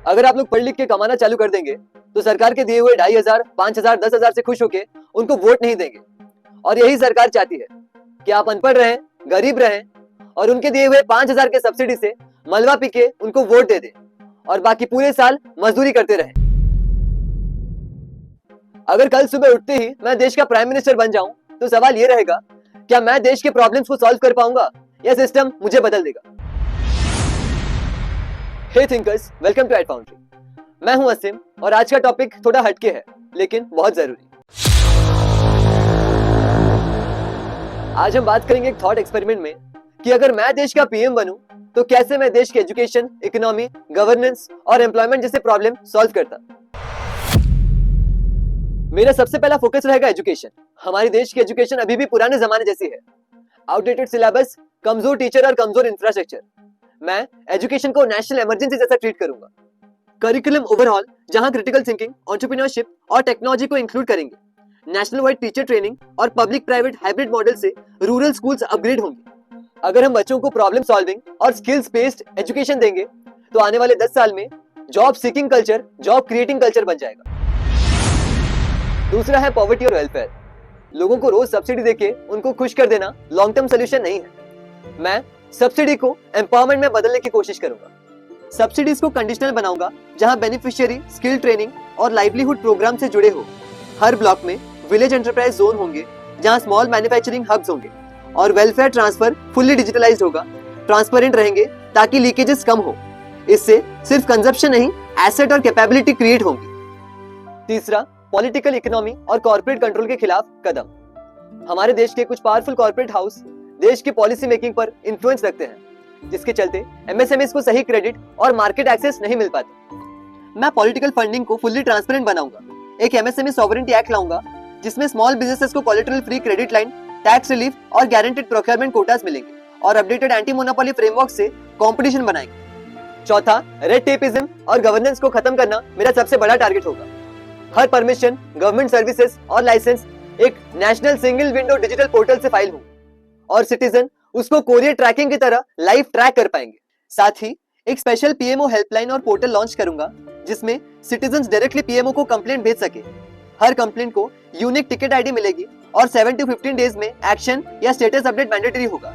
अगर आप लोग पढ़ लिख के कमाना चालू कर देंगे तो सरकार के दिए हुए 2,500, 5,000, 10,000 से खुश होके उनको वोट नहीं देंगे। और यही सरकार चाहती है कि आप अनपढ़ रहें, गरीब रहें और उनके दिए हुए 5,000 के सब्सिडी से मलबा पी के उनको वोट दे दें और बाकी पूरे साल मजदूरी करते रहें। अगर कल सुबह उठते ही मैं देश का प्राइम मिनिस्टर बन जाऊं तो सवाल ये रहेगा, क्या मैं देश के प्रॉब्लम्स को सॉल्व कर पाऊंगा या सिस्टम मुझे बदल देगा? हे थिंकर्स, वेलकम टू एडफाउंड्री। मैं हूं असीम और आज का टॉपिक थोड़ा हटके है लेकिन बहुत जरूरी। आज हम बात करेंगे एक थॉट एक्सपेरिमेंट में कि अगर मैं देश का पीएम बनूं तो कैसे मैं देश के एजुकेशन, इकोनॉमी, गवर्नेंस और एम्प्लॉयमेंट जैसे प्रॉब्लम सॉल्व करता। मेरा सबसे पहला फोकस रहेगा एजुकेशन। हमारे देश की एजुकेशन अभी भी पुराने जमाने जैसी है। आउटडेटेड सिलेबस, कमजोर टीचर और कमजोर इंफ्रास्ट्रक्चर। मैं एजुकेशन को नेशनल इमरजेंसी जैसा ट्रीट करूंगा। करिकुलम ओवरऑल जहां क्रिटिकल थिंकिंग, एंटरप्रेन्योरशिप और टेक्नोलॉजी को इंक्लूड करेंगे। नेशनल वाइड टीचर ट्रेनिंग और पब्लिक प्राइवेट हाइब्रिड मॉडल से रूरल स्कूल्स अपग्रेड होंगे। अगर हम बच्चों को प्रॉब्लम सॉल्विंग और स्किल्स बेस्ड एजुकेशन देंगे तो आने वाले 10 साल में job seeking culture job creating culture बन जाएगा। दूसरा है पॉवर्टी और वेलफेयर। लोगों को रोज सब्सिडी देके उनको खुश कर देना लॉन्ग टर्म सोल्यूशन नहीं है। मैं सब्सिडी को एम्पावरमेंट में बदलने की कोशिश करूंगा। सब्सिडीज को कंडीशनल बनाऊंगा जहां बेनिफिशियरी स्किल ट्रेनिंग और लाइवलीहुड प्रोग्राम से जुड़े हो। हर ब्लॉक में विलेज एंटरप्राइज जोन होंगे जहां स्मॉल मैन्युफैक्चरिंग हब्स होंगे और वेलफेयर ट्रांसफर फुल्ली डिजिटलाइज्ड होगा, ट्रांसपेरेंट रहेंगे ताकि लीकेजेस कम हो। इससे सिर्फ कंजप्शन नहीं, एसेट और कैपेबिलिटी क्रिएट होंगी। तीसरा, पॉलिटिकल इकोनॉमी और कॉर्पोरेट कंट्रोल के खिलाफ कदम। हमारे देश के कुछ पावरफुल कॉर्पोरेट हाउस देश की पॉलिसी मेकिंग पर इन्फ्लुएंस रखते हैं, जिसके चलते एमएसएमईज को सही क्रेडिट और मार्केट एक्सेस नहीं मिल पाता। मैं पॉलिटिकल फंडिंग को फुल्ली ट्रांसपेरेंट बनाऊंगा। एक एमएसएमई सॉवरेनिटी एक्ट लाऊंगा जिसमें स्मॉल बिजनेसेस को collateral free credit line, tax relief और गारंटेड प्रोक्योरमेंट कोटास मिलेंगे और अपडेटेड एंटी मोनोपोली फ्रेमवर्क से कंपटीशन बनाएंगे। चौथा, रेड टेपिज्म और गवर्नेंस को खत्म करना मेरा सबसे बड़ा टारगेट होगा। हर परमिशन, गवर्नमेंट सर्विसेज और लाइसेंस एक national single window digital portal से फाइल हो और सिटीजन उसको कोरियर ट्रैकिंग की तरह लाइव ट्रैक कर पाएंगे। साथ ही एक स्पेशल पीएमओ हेल्पलाइन और पोर्टल लॉन्च करूंगा जिसमें सिटीजन डायरेक्टली पीएमओ को कंप्लेंट भेज सके। हर कंप्लेंट को यूनिक टिकट आईडी मिलेगी और 7 to 15 डेज में एक्शन या स्टेटस अपडेट मैंडेटरी होगा।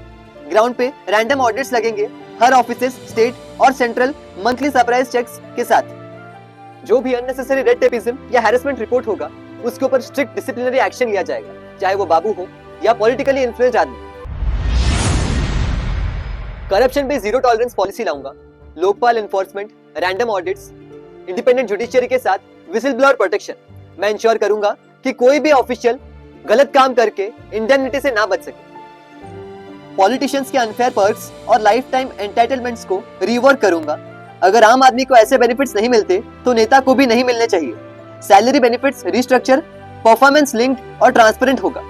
ग्राउंड पे रैंडम ऑडिट्स लगेंगे हर ऑफिसेस, स्टेट और सेंट्रल मंथली सरप्राइज चेक्स के साथ। जो भी अननेसेसरी रेड टेपिज्म या हैरेसमेंट रिपोर्ट होगा उसके ऊपर स्ट्रिक्ट डिसिप्लिनरी एक्शन लिया जाएगा, चाहे वो बाबू हो या पॉलिटिकली इन्फ्लुएंस्ड आदमी। करप्शन पे जीरो टॉलरेंस पॉलिसी लाऊंगा। Lokpal enforcement, random audits, independent judiciary के साथ विजिल ब्लोअर प्रोटेक्शन। मैं इंश्योर करूंगा कि कोई भी ऑफिशियल गलत काम करके इंडेमनिटी से ना बच सके। पॉलिटिशियंस के अनफेयर पर्क्स और लाइफ टाइम एंटाइटलमेंट्स को रिवर्क करूंगा। अगर आम आदमी को ऐसे बेनिफिट्स नहीं मिलते तो नेता को भी नहीं मिलने चाहिए। Salary benefits restructure performance linked और ट्रांसपेरेंट होगा।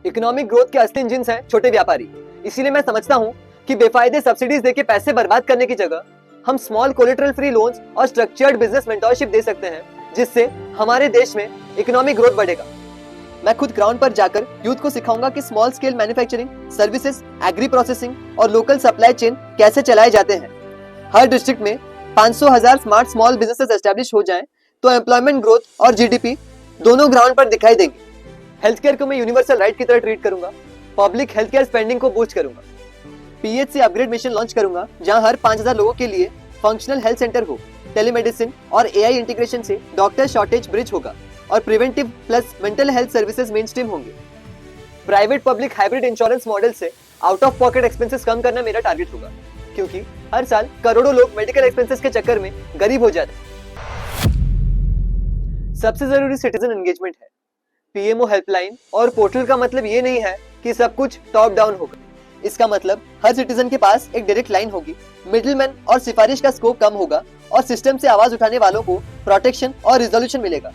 इकोनॉमिक ग्रोथ के असली इंजिन्स हैं छोटे व्यापारी। इसीलिए मैं समझता हूं कि बेफायदे सब्सिडीज देके पैसे बर्बाद करने की जगह हम स्मॉल कोलेटरल फ्री लोन्स और स्ट्रक्चर्ड बिजनेस मेंटरशिप दे सकते हैं, जिससे हमारे देश में इकोनॉमिक ग्रोथ बढ़ेगा। मैं खुद ग्राउंड पर जाकर यूथ को सिखाऊंगा कि small scale manufacturing, services, agri processing और लोकल सप्लाई चेन कैसे चलाए जाते हैं। हर डिस्ट्रिक्ट में 500,000 स्मार्ट स्मॉल बिजनेसेस एस्टैब्लिश हो जाएं तो एम्प्लॉयमेंट ग्रोथ और जीडीपी दोनों ग्राउंड पर दिखाई देंगे। हेल्थ केयर को मैं यूनिवर्सल राइट की तरह ट्रीट करूंगा। पब्लिक हेल्थ केयर स्पेंडिंग को बूस्ट करूंगा। पीएचसी अपग्रेड मिशन लॉन्च करूंगा जहां हर 5,000 लोगों के लिए फंक्शनल हेल्थ सेंटर हो। टेलीमेडिसिन और एआई इंटीग्रेशन से डॉक्टर शॉर्टेज ब्रिज होगा और preventive plus mental health services mainstream होंगे। Private public hybrid insurance model से आउट ऑफ पॉकेट एक्सपेंसेस कम करना मेरा टारगेट होगा, क्योंकि हर साल करोड़ों लोग मेडिकल एक्सपेंसेस के चक्कर में गरीब हो जाते हैं। सबसे जरूरी सिटीजन एंगेजमेंट है। पीएमओ हेल्पलाइन और पोर्टल का मतलब ये नहीं है कि सब कुछ टॉप डाउन होगा। इसका मतलब हर सिटीजन के पास एक डायरेक्ट लाइन होगी, मिडिलमैन और सिफारिश का स्कोप कम होगा और सिस्टम से आवाज उठाने वालों को प्रोटेक्शन और रिजोल्यूशन मिलेगा।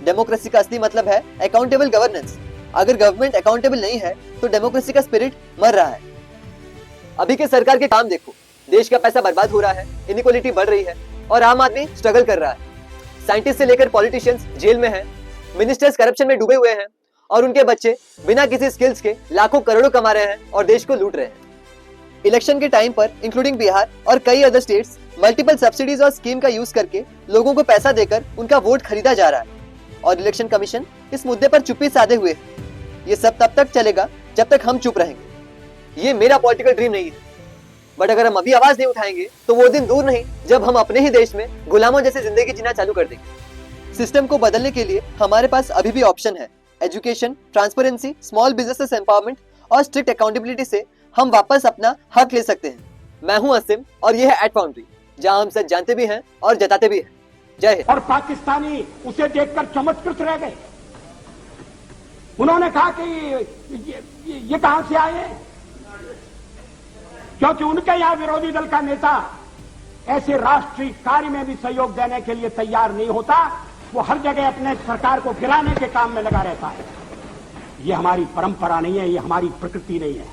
डेमोक्रेसी का असली मतलब है अकाउंटेबल गवर्नेंस। अगर गवर्नमेंट अकाउंटेबल नहीं है तो डेमोक्रेसी का स्पिरिट मर रहा है। अभी के सरकार के काम देखो, देश का पैसा बर्बाद हो रहा है, इनइक्वालिटी बढ़ रही है और आम आदमी स्ट्रगल कर रहा है। साइंटिस्ट से लेकर पॉलिटिशियंस जेल में हैं, मिनिस्टर्स करप्शन में डूबे हुए हैं और उनके बच्चे बिना किसी स्किल्स के लाखों करोड़ों कमा रहे हैं और देश को लूट रहे हैं। इलेक्शन के टाइम पर इंक्लूडिंग बिहार और कई अदर स्टेट्स मल्टीपल सब्सिडीज और स्कीम का यूज करके लोगों को पैसा देकर उनका वोट खरीदा जा रहा है और इलेक्शन कमीशन इस मुद्दे पर चुप्पी साधे हुए है। ये सब तब तक चलेगा जब तक हम चुप रहेंगे। ये मेरा पॉलिटिकल ड्रीम नहीं है, बट अगर हम अभी आवाज नहीं उठाएंगे तो वो दिन दूर नहीं जब हम अपने ही देश में गुलामों जैसे जिंदगी जीना चालू कर देंगे। सिस्टम को बदलने के लिए हमारे पास अभी भी ऑप्शन है। Education, transparency, small businesses empowerment और स्ट्रिक्ट अकाउंटेबिलिटी से हम वापस अपना हक ले सकते हैं। मैं हूं असीम और ये है एट फाउंड्री, जहां हम सच जानते भी हैं और जताते भी हैं। जय हिंद। और पाकिस्तानी उसे देखकर चमत्कृत रह गए। उन्होंने कहा कि ये कहां से आए हैं, क्योंकि उनके यहां विरोधी दल का नेता ऐसे राष्ट्रीय कार्य में भी सहयोग देने के लिए तैयार नहीं होता। वो हर जगह अपने सरकार को गिराने के काम में लगा रहता है। ये हमारी परंपरा नहीं है, ये हमारी प्रकृति नहीं है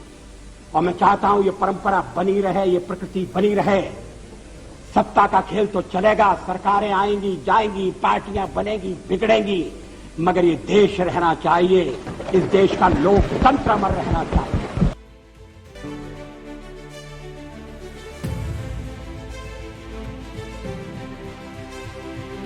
और मैं चाहता हूं ये परंपरा बनी रहे, ये प्रकृति बनी रहे। सत्ता का खेल तो चलेगा, सरकारें आएंगी जाएंगी, पार्टियां बनेगी बिगड़ेंगी, मगर ये देश रहना चाहिए, इस देश का लोकतंत्र अमर रहना चाहिए।